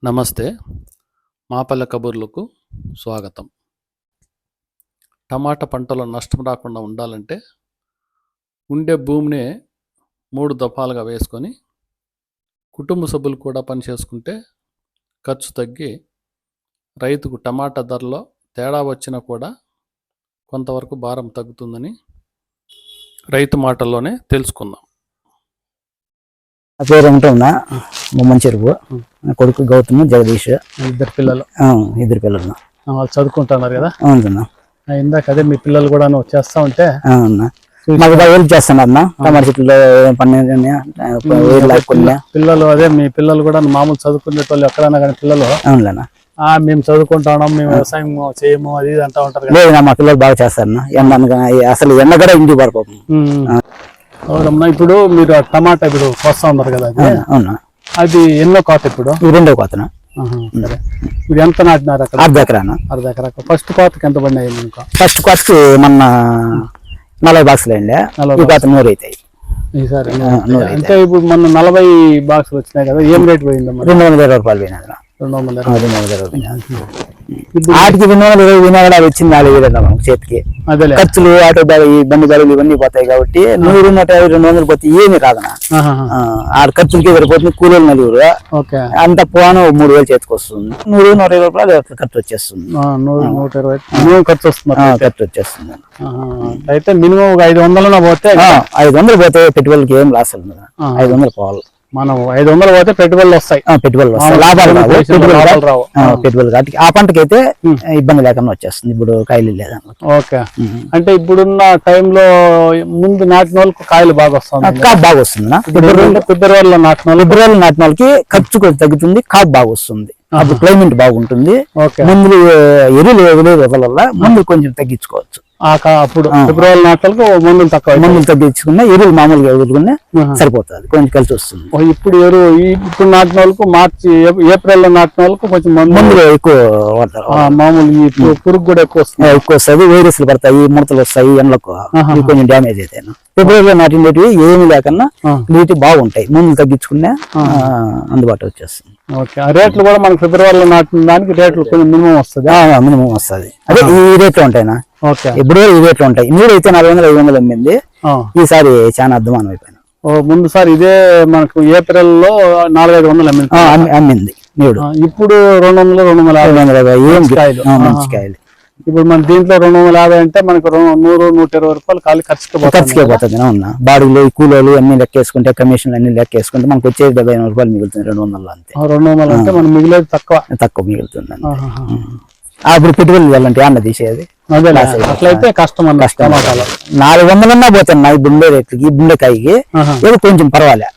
నమస్తే, మాపల్లె కబుర్లకు స్వాగతం. టమాటా పంటలో నష్టం రాకుండా ఉండాలంటే ఉండే భూమిని 3 దఫాలుగా వేసుకొని కుటుంబ సభ్యులు కూడా పనిచేసుకుంటే ఖర్చు తగ్గి రైతుకు టమాటా ధరలో తేడా వచ్చినా కూడా కొంతవరకు భారం తగ్గుతుందని రైతు మాటల్లోనే తెలుసుకుందాం. నా పేరు వెంకటరమణ, బొమ్మన చెరువు. కొడుకు గౌతమ్, జగదీష్. ఇద్దరు పిల్లలు వాళ్ళు చదువుకుంటున్నారు కదా? అవునన్నా. ఇందాక అదే మీ పిల్లలు కూడా చేస్తా ఉంటే మాకు బాగా హెల్ప్ చేస్తున్నారు. టమాటా చెట్లు పిల్లలు అదే మీ పిల్లలు కూడా మామూలు చదువుకునే వాళ్ళు ఎక్కడైనా కానీ పిల్లలు అవునులేనా మేము చదువుకుంటాం, మేము వ్యవసాయం చేయము అది అంటా ఉంటారు. లేదు, మా పిల్లలు బాగా చేస్తారన్నా. అసలు ఎండ కూడా ఇంటికి పడిపోతుంది. అవునమ్మా. ఇప్పుడు మీరు టమాటా ఇప్పుడు కోస్తా ఉన్నారు కదా? అవునా. అది ఎన్నో కోత? ఇప్పుడు రెండో కోతనా? సరే. ఇప్పుడు ఎంత నాటినారు అక్కడ? అర్ధ ఎకరానా? అర్ధ ఎకరా. ఫస్ట్ కోతకి ఎంత పడినాయి? ఇంకా ఫస్ట్ కోతకి మొన్న 40 బాక్సులు అండి. ఈ కోత 100 అవుతాయి ఈసారి. అంటే ఇప్పుడు మొన్న 40 బాక్సులు వచ్చినాయి కదా, ఏం రేట్ పోయిందమ్మా? 220 రూపాయలు పోయినది. 220. ఆటికి 220 పోయినా కూడా అది వచ్చింది 4,000 చేతికి. ఖర్చులు, ఆటో బ్యాగ్, ఈ బండి బ్యాగులు ఇవన్నీ పోతాయి కాబట్టి 100, 150, 200 పోతే ఏమి రాదనా. ఆడ ఖర్చులకి సరిపోతుంది. కూలీలు 4 అంత పోను 3,000 చేతికి వస్తుంది. 100, 120 రూపాయలు ఖర్చు వచ్చేస్తుంది. 120 ఖర్చు వస్తుంది. ఖర్చు వచ్చేస్తుంది. అయితే మినిమం 500 పోతే 500 పోతే పెట్టుబడికి ఏం లాస్ ఉంది. 500 పోవాలి. మనం 500 పోతే పెట్టుబడులు వస్తాయి. పెట్టుబడులు వస్తాయి, లాభాలు రావు. పెట్టుబడులు కాబట్టి ఆ పంటకైతే ఇబ్బంది లేకుండా వచ్చేస్తుంది. ఇప్పుడు కాయలు లేదా. ఓకే. అంటే ఇప్పుడున్న టైంలో ముందు నాటిన వాళ్ళకి కాయలు బాగా వస్తుంది. కాపు బాగా వస్తుంది. ఫిబ్రవరిలో నాటిన వాళ్ళకి ఖర్చు కూడా తగ్గుతుంది, కాపు బాగా వస్తుంది. అప్పుడు క్లైమేట్ బాగుంటుంది. ముందు ఎరువులు వల్ల ముందు కొంచెం తగ్గించుకోవచ్చు. అప్పుడు ఫిబ్రవరి నాటలకు మందులు తగ్గించుకున్నా ఎరువులు మామూలుగా ఎదుర్కొన్నా సరిపోతుంది, కొంచెం కలిసి వస్తుంది. ఇప్పుడు ఇప్పుడు నాటిన వాళ్ళకు మార్చి ఏప్రిల్ లో నాటిన వాళ్ళకు కొంచెం మందులు ఎక్కువ వాడతారు. మామూలు పురుగు కూడా ఎక్కువ వస్తుంది. వైరస్లు పడతాయి, ముడతలు వస్తాయి, ఎండలకు కొంచెం డ్యామేజ్ అవుతాయి. ఫిబ్రవరిలో నాటినవి ఏమి లేకన్నా నీటి బాగుంటాయి. మందులు తగ్గించుకున్నా అందుబాటు వచ్చేస్తుంది. రేట్లు కూడా మనకు ఫిబ్రవరిలో నాటిన దానికి రేట్లు కొంచెం మినిమం వస్తుంది. అదే ఈ రేట్లు ఉంటాయినా. ఇప్పుడు ఈ రేట్లు ఉంటాయి. నీరు అయితే 400, 500 అమ్మింది. ఈసారి చాలా అధ్వానం అయిపోయింది. ముందుసారి ఇదే మనకు ఏప్రిల్ లో 400-500 అమ్మింది నీరు. ఇప్పుడు 200, 250 మంచి కాయలు. ఇప్పుడు మన దీంట్లో 250 అంటే మనకు 100, 120 రూపాయలు కాలు ఖర్చుకే పోతుంది. అవునా. బాడీలు, కూలీలు అన్ని లెక్కేసుకుంటే, కమిషన్ అన్ని లెక్కేసుకుంటే మనకు వచ్చేది 75 రూపాయలు మిగులుతుంది. 200 అంతే. 200 అంటే మనం మిగిలేదు తక్కువ మిగులుతుంది. అప్పుడు పెట్టుబడులు వెళ్ళంటే అన్న తీసేది. అట్లయితే కష్టం. 400 పోతున్నాయి బుండే రేట్లకి. బుండెకాయకి ఏదో కొంచెం పర్వాలే.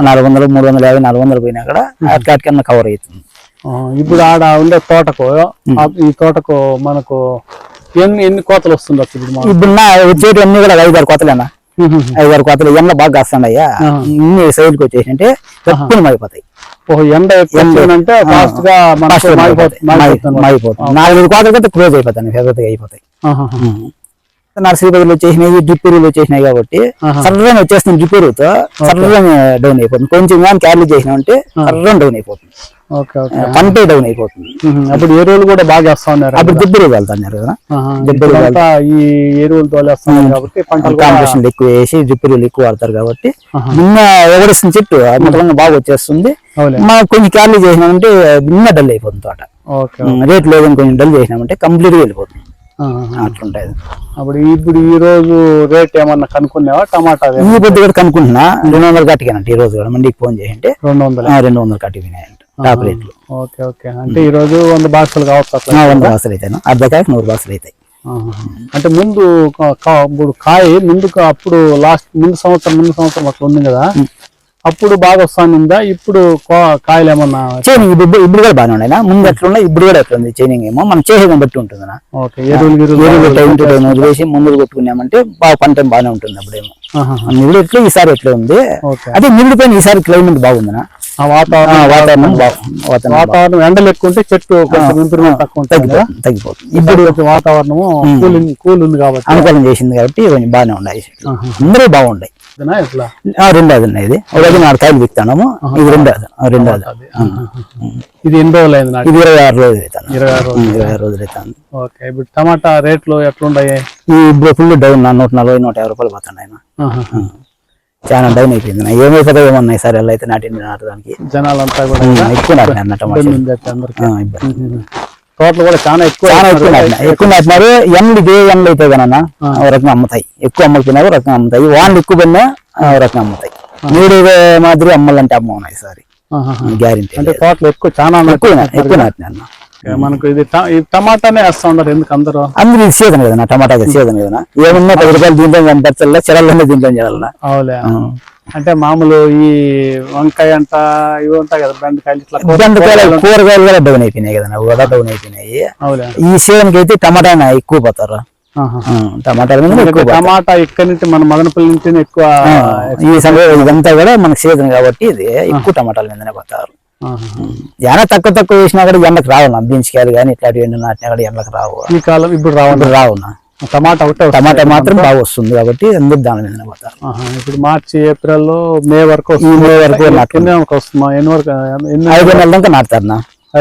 400, 350, 400 పోయినా కూడా అట్లా కవర్ అవుతుంది. ఇప్పుడు ఆడ ఉండే తోటకు, ఈ తోటకు మనకు ఎన్ని కోతలు వస్తుంది? ఇప్పుడు వచ్చేటి అన్ని కూడా 5-6 కోతలేనా. 5-6 కోతలు. ఎండ బాగా కాస్తున్నాయ్యా, ఇన్ని సైడ్కి వచ్చేసింటే తక్కువ అయిపోతాయి. ఎండ అంటే ఫాస్ట్ గా మాగిపోతుంది. 4-5 కోతలు అయితే క్లోజ్ అయిపోతాయి, పెద్దగా అయిపోతాయి. నర్సరీ బదులు వచ్చేసినాయి, డ్రిప్ ఎరువులు వచ్చేసినాయి కాబట్టి సర్రం వచ్చేస్తుంది. డ్రిప్ ఎరువుతో సర్రం డౌన్ అయిపోతుంది. కొంచెం కానీ క్యారీ చేసినామంటే సర్రం డౌన్ అయిపోతుంది, పంట డౌన్ అయిపోతుంది. అప్పుడు ఎరువులు కూడా బాగా వేస్తా ఉన్నారు. అప్పుడు దిబ్బ ఎరువులు వెళ్తున్నారు కదా. ఈ ఎరువులు తోలేస్తున్నారు కాబట్టి కాంపిటీషన్ ఎక్కువ వేసి డ్రిప్ ఎరువులు ఎక్కువ వాడతారు కాబట్టి నిన్న ఎవరిస్తున్న చెట్టు అద్భుతంగా బాగా వచ్చేస్తుంది. మనం కొంచెం క్యారీ చేసినామంటే నిన్న డల్ అయిపోతుంది తోట. రేట్ లేదని కొంచెం డల్ చేసినామంటే కంప్లీట్ గా వెళ్ళిపోతుంది. అట్లుంటాయి. ఇప్పుడు ఈ రోజు రేట్ ఏమన్నా కనుక్కున్నావా? టమాటా ఈ పొద్దు కూడా కనుక్కుంటున్నా. 200 కట్టిగానంటే ఈ రోజు కూడా మండికి ఫోన్ చేయంటే 200 కట్టిపోయినాయంట టాప్ రేట్లు. అంటే ఈ రోజు 100 బాక్సులు కావచ్చు. 100 బాక్సులు అవుతాయి. అర్ధకాయకి 100 బాక్సులు అవుతాయి. అంటే ముందు ఇప్పుడు కాయ ముందుకు అప్పుడు ముందు సంవత్సరం అట్లా ఉంది కదా, అప్పుడు బాగా వస్తానుందా? ఇప్పుడు కాయలు ఏమన్నా చైనింగ్ ఇప్పుడు కూడా బాగానే ఉన్నాయి. ముందు ఎట్లా ఉన్నాయి, ఇప్పుడు కూడా ఎట్లా ఉంది. చైనింగ్ ఏమో మనం చేసేదాన్ని బట్టి ఉంటుంది. ఎరువులు టైం టు టైం వదిలేసి ముందుకు కొట్టుకున్నామంటే బాగా పంట బాగానే ఉంటుంది. అప్పుడేమో నిరుడు ఎట్లా ఈసారి ఎట్లా ఉంది. అదే నిరుడు పైన ఈసారి క్లైమేట్ బాగుందినా. వాతావరణం ఎండలు ఎక్కువ ఉంటే చెట్టు తగ్గిపోతుంది. ఇప్పుడు వాతావరణము కూల్ ఉంది కాబట్టి అనుకూలం చేసింది కాబట్టి కొంచెం బాగానే ఉన్నాయి. అందరూ బాగున్నాయి. రెండోది ఉన్నాయి. ఇది ఒకటి 4 కాయలు బిక్తాము. ఇది రెండోది. ఇది ఎన్ని రోజులు అయింది నాకు? ఇది 26 రోజులు అవుతాను. 26 రోజులు. 26 రోజులు అవుతాను. ఓకే, ఇప్పుడు టమాటా రేట్లు ఎట్లున్నాయి? ఈ ఇప్పుడు ఫుల్ డౌన్ 140 150 రూపాయలు పోతున్నాయి. చాలా డౌన్ అయిపోయింది. ఏమైతుందో ఏమన్నాయి సార్ ఎలా అయితే నాటడానికి జనాలంతా కూడా ఎక్కువ నాటినారు టమాటా. తోటలు కూడా చాలా ఎక్కువ నాటినారు. ఎండ్లు ఇదే ఎండ్లు అయితే కన్నా ఒక రకంగా అమ్ముతాయి, ఎక్కువ అమ్మకపోయినా ఒక రకంగా అమ్ముతాయి. వాన్లు ఎక్కువ పడినా ఒక రకంగా అమ్ముతాయి. మూడు మాదిరి అమ్మాలంటే అమ్మ ఉన్నాయి సారి గ్యారెంటీ. అంటే తోటలు ఎక్కువ చాలా ఎక్కువ నాటినా. మనకు ఇది టమాటానే వేస్తా ఉన్నారు ఎందుకు అందరూ? అందరూ ఇది సీజన్ కదా టమాటా సీజన్ కదా. ఏమన్నా 10 రూపాయలు దీంట్లో కనపరచల్లా, చెరలనే దీంట్లో చేయాలన్నా. అవులే, అంటే మామూలు ఈ వంకాయ అంట ఇవి ఉంటాయి కదా, బెండకాయలు, బెండకాయలు కూరగాయలు కూడా డౌన్ అయిపోయినాయి కదా, కూడా డౌన్ అయిపోయినాయి. ఈ సీజన్ కి అయితే టమాటా ఎక్కువ పోతారు. టమాటా ఇక్కడ నుంచి మన మదనపల్లి నుంచి ఎక్కువ. ఈ సమయం ఇదంతా కూడా మనకు సీజన్ కాబట్టి ఇది ఎక్కువ టమాటాల మీదనే పోతారు. ఏమైనా తక్కువ వేసినా కూడా ఎండకు రావునా, బీన్స్కాయలు కానీ ఇట్లాంటి ఎండు నాటినా కూడా ఎండకు రావు. ఈ కాలం ఇప్పుడు రావునా. టమాటా మాత్రం బాగా వస్తుంది కాబట్టి అందరు దాని మీద పోతారు. ఇప్పుడు మార్చి ఏప్రిల్ మే వరకు వస్తుందా? 5 నెలల దాకా నాటుతారు.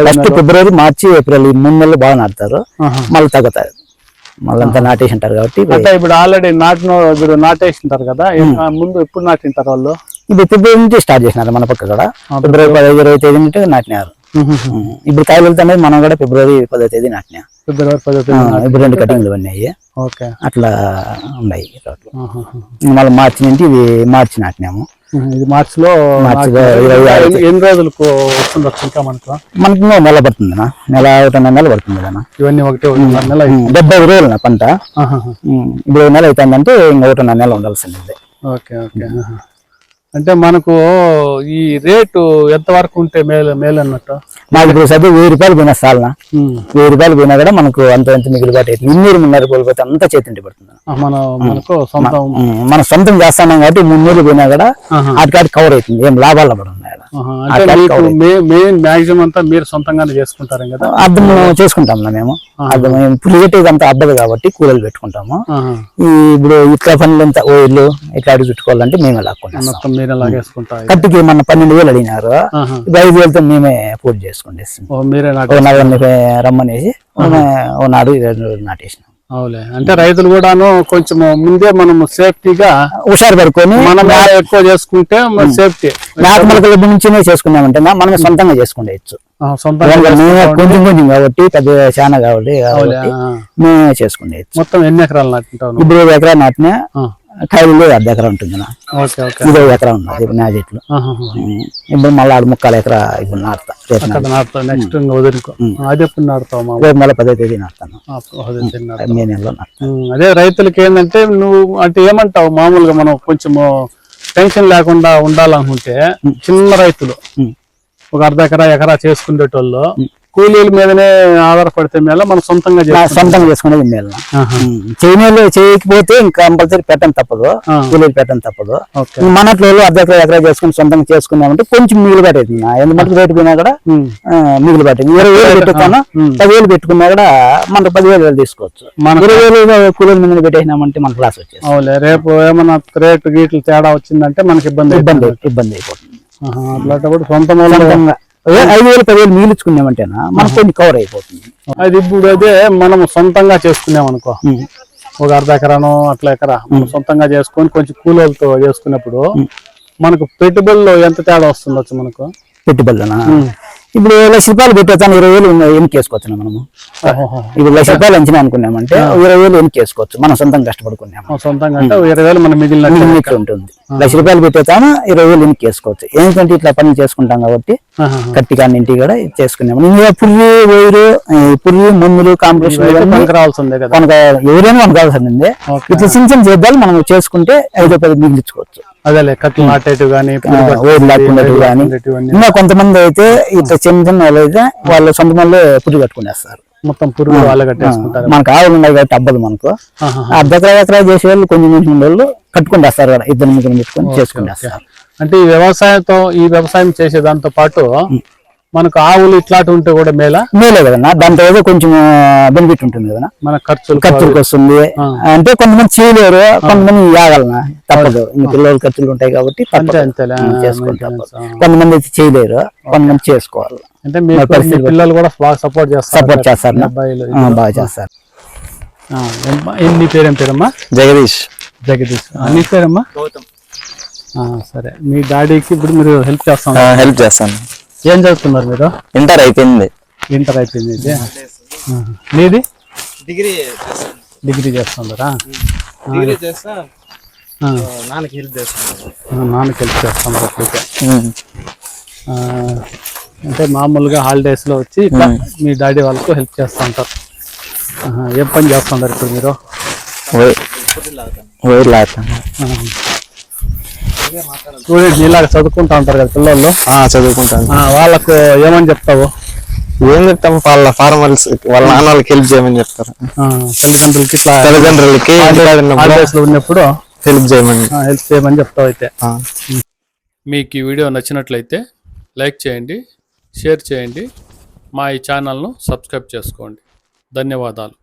ఫస్ట్ ఫిబ్రవరి మార్చి ఏప్రిల్ ఈ 3 నెలలు బాగా నాటుతారు, మళ్ళీ తగ్గుతారు. మళ్ళీ అంతా నాటేసింటారు కాబట్టి. ఇప్పుడు ఆల్రెడీ ఇప్పుడు నాటేసింటారు కదా, ముందు ఎప్పుడు నాటింటారు వాళ్ళు? ఇప్పుడు ఫిబ్రవరి నుంచి స్టార్ట్ చేసినారు మన పక్క కూడా. ఫిబ్రవరి 15-20 తేదీ నుంచి నాటినారు. ఇప్పుడు కాయలు వెళ్తానే మనం కూడా ఫిబ్రవరి 10వ తేదీ నాటినా. ఫిబ్రవరి 10వ తేదీ ఇప్పుడు 2 కటింగ్లు ఉన్నాయి. అట్లా ఉన్నాయి. మళ్ళీ మార్చి నుంచి ఇది మార్చి నాటినాము. ఇది మార్చిలో ఎన్ని రోజులకు వస్తుండొచ్చు ఇంకా మనకు? మనకు నెల పడుతుంది, నెల 1.5 నెల పడుతుంది కదా. ఇవన్నీ 1.5 నెల 75 రోజులు పంట. ఇప్పుడు నెల అవుతుందంటే ఇంకా 1.5 నెల ఉండాల్సింది. Okay okay. అంటే మనకు ఈ రేటు ఎంత వరకు ఉంటే మేలు అన్నట్టు? మాకు ఇప్పుడు సరే 1000 రూపాయలు పోయినా సాలనా, 1000 రూపాయలు పోయినా కూడా మనకు అంత మిగులుబాటు అవుతుంది. 200-300 రూపాయలు పోతే అంతా చేతింటి పడుతుంది. మనం సొంతం చేస్తున్నాం కాబట్టి 300 పోయినా కూడా అటు కవర్ అవుతుంది, ఏం లాభాలు పడుతుంది. మాక్సిమం అంతా మీరు సొంతంగానే చేసుకుంటారు కదా? అర్థం చేసుకుంటాం మేము. అర్థం పులిగట్టి అంతా అద్దదు కాబట్టి కూలీలు పెట్టుకుంటాము. ఇప్పుడు ఇట్లా పనులు ఎంత ఓయిల్లు ఇట్లా అడిగి చుట్టుకోవాలంటే మేమే లాక్కుంటాం. కట్టుకి మన 12,000 అడిగినారు, 5,000తో మేమే పూర్తి చేసుకుంటే రమ్మనేసి నాడు 2 రోజులు నాటేసినాం. అవులే, అంటే రైతులు కూడాను కొంచెం ముందే మనం సేఫ్టీగా హుషారు పడుకొని మనం ఎక్కువ చేసుకుంటే సేఫ్టీ. నాటు మొలకల నుంచినే చేసుకున్నామంటే మనం సొంతంగా చేసుకునేచ్చు. కొంచెం కాబట్టి పెద్ద చాలా కాబట్టి మేమే చేసుకునేచ్చు. మొత్తం ఎన్ని ఎకరాలు నాటింటావు? ఇప్పుడు 1 ఎకరా నాటినా, కాయలు 1/2 ఎకరా ఉంటుంది. ఇది 1 ఎకరా ఉన్నది ఇప్పుడు నా చెట్లు. ఇప్పుడు మళ్ళీ 3/4 ఎకరా ఇప్పుడు నాటుతా. నెక్స్ట్ అది ఎప్పుడు నాటుతావు? రేపు మళ్ళీ 10వ తేదీ నాటుతాను. మే నెలలో నాటుతాను. అదే రైతులకి ఏంటంటే నువ్వు అంటే ఏమంటావు, మామూలుగా మనం కొంచెము టెన్షన్ లేకుండా ఉండాలనుకుంటే చిన్న రైతులు ఒక 1/2 ఎకరా చేసుకునేటోళ్ళు కూలీల మీదనే ఆధారపడితే మేళ మనం సొంతంగా చేసుకునేది మేళ. చేయకపోతే ఇంకా కంపల్సరీ పెట్టడం తప్పదు, కూలీలు పెట్టడం తప్పదు. మనట్లో 1/2 ఎకరా చేసుకుని సొంతంగా చేసుకున్నామంటే కొంచెం మిగులుబాటు అవుతుంది. ఎందుకంటే రేటు పోయినా కూడా మిగులుబాటు 20,000 పెట్టుకున్నా, 10,000 పెట్టుకున్నా కూడా మనకు 10,000 తీసుకోవచ్చు. 20,000 కూలీల మీద పెట్టేసినామంటే మనకు లాస్ వచ్చేది. అవులే, రేపు ఏమన్నా రేటు గీట్లు తేడా వచ్చిందంటే మనకి ఇబ్బంది అయిపోతుంది. అట్లాంటప్పుడు సొంతంగా 5,000 10,000 మిగిలించుకున్నామంటేనా మనకు కొన్ని కవర్ అయిపోతుంది. అది ఇప్పుడు అయితే మనం సొంతంగా చేసుకున్నాం అనుకో, ఒక 1/2 ఎకరాను అట్లా ఎకరా సొంతంగా చేసుకొని కొంచెం కూలీలతో చేసుకున్నప్పుడు మనకు పెట్టుబడిలో ఎంత తేడా వస్తుండొచ్చు మనకు? పెట్టుబడిలోనా ఇప్పుడు 1,00,000 రూపాయలు పెట్టేస్తాను, 20,000 ఎన్నికేసుకోవచ్చు. మనము ఇప్పుడు 1,00,000 రూపాయలు అంచనా అనుకున్నామంటే 20,000 ఎన్నికేసుకోవచ్చు. మనం సొంతంగా కష్టపడుకున్నాము. సొంతంగా అంటే 20,000 మనం మిగిలిన ఉంటుంది. 1,00,000 రూపాయలు పెట్టేస్తాను, 20,000 ఎన్నికేసుకోవచ్చు. ఎందుకంటే ఇట్లా పని చేసుకుంటాం కాబట్టి కట్టిగా ఇంటికి కూడా చేసుకున్నాము. ఇంకా పుర్రి మందులు కాంపిటీషన్ రావాల్సిందే కదా, ఎవరైనా మనకు కావాల్సిందే. ఇట్లా చిన్న చేద్దాలు మనం చేసుకుంటే 5-10 మిగిలించుకోవచ్చు. అదే కట్లు నాటేటివి కానీ ఇంకా కొంతమంది అయితే ఇట్లా చిన్న వాళ్ళు అయితే వాళ్ళు సొంత మళ్ళీ పురుగు కట్టుకునేస్తారు. మొత్తం పురుగు వాళ్ళే కట్టేసుకుంటారు. మనకు ఆవులు ఉన్నాయి కాబట్టి అబ్బదు మనకు. 1/2 ఎకరా చేసే వాళ్ళు కొంచెం వాళ్ళు కట్టుకుంటేస్తారు కదా, 2-3 పెట్టుకొని చేసుకుంటేస్తారు. అంటే ఈ వ్యవసాయం చేసే దాంతో పాటు మనకు ఆవులు ఇట్లాంటి ఉంటే కూడా మేలే కదన్నా, దాంట్లో ఏదో కొంచెం బెనిఫిట్ ఉంటుంది కదన్నా, మన ఖర్చులకు వస్తుంది. అంటే కొంతమంది చేయలేరు, కొంతమంది ఆగలనా తప్పదు, పిల్లలు ఖర్చులు ఉంటాయి కాబట్టి చేసుకుంటారు. కొంతమంది అయితే చేయలేరు, కొంతమంది చేసుకోవాలి. అంటే మీ పిల్లలు కూడా బాగా సపోర్ట్ చేస్తారు. అబ్బాయిలు బాగా చేస్తారు. నీ పేరేం పేరమ్మా? జగదీష్. నీ పేరమ్మా? గౌతమ్. సరే, మీ డాడీకి ఇప్పుడు మీరు హెల్ప్ చేస్తాను. ఏం చదువుతున్నారు మీరు? ఇంటర్ అయిపోయింది. ఇది మీది? డిగ్రీ చేస్తున్నారా? నాన్నకి హెల్ప్ చేస్తున్నారు. అంటే మామూలుగా హాలిడేస్ లో వచ్చి ఇట్లా మీ డాడీ వాళ్ళకు హెల్ప్ చేస్తూ ఉంటారు. ఏం పని చేస్తున్నారు ఇప్పుడు మీరు? స్టూడెంట్ నీలాగా చదువుకుంటా ఉంటారు కదా పిల్లలు? చదువుకుంటాను. వాళ్ళకు ఏమని చెప్తావు? ఏం చెప్తాము, వాళ్ళ ఫార్మల్స్ వాళ్ళ నాన్న వాళ్ళకి హెల్ప్ చేయమని చెప్తారు. తల్లిదండ్రులకి హాలిడేస్ లో ఉన్నప్పుడు హెల్ప్ చేయమని చెప్తావు. అయితే మీకు ఈ వీడియో నచ్చినట్లయితే లైక్ చేయండి, షేర్ చేయండి, మా ఈ ఛానల్ను సబ్స్క్రైబ్ చేసుకోండి. ధన్యవాదాలు.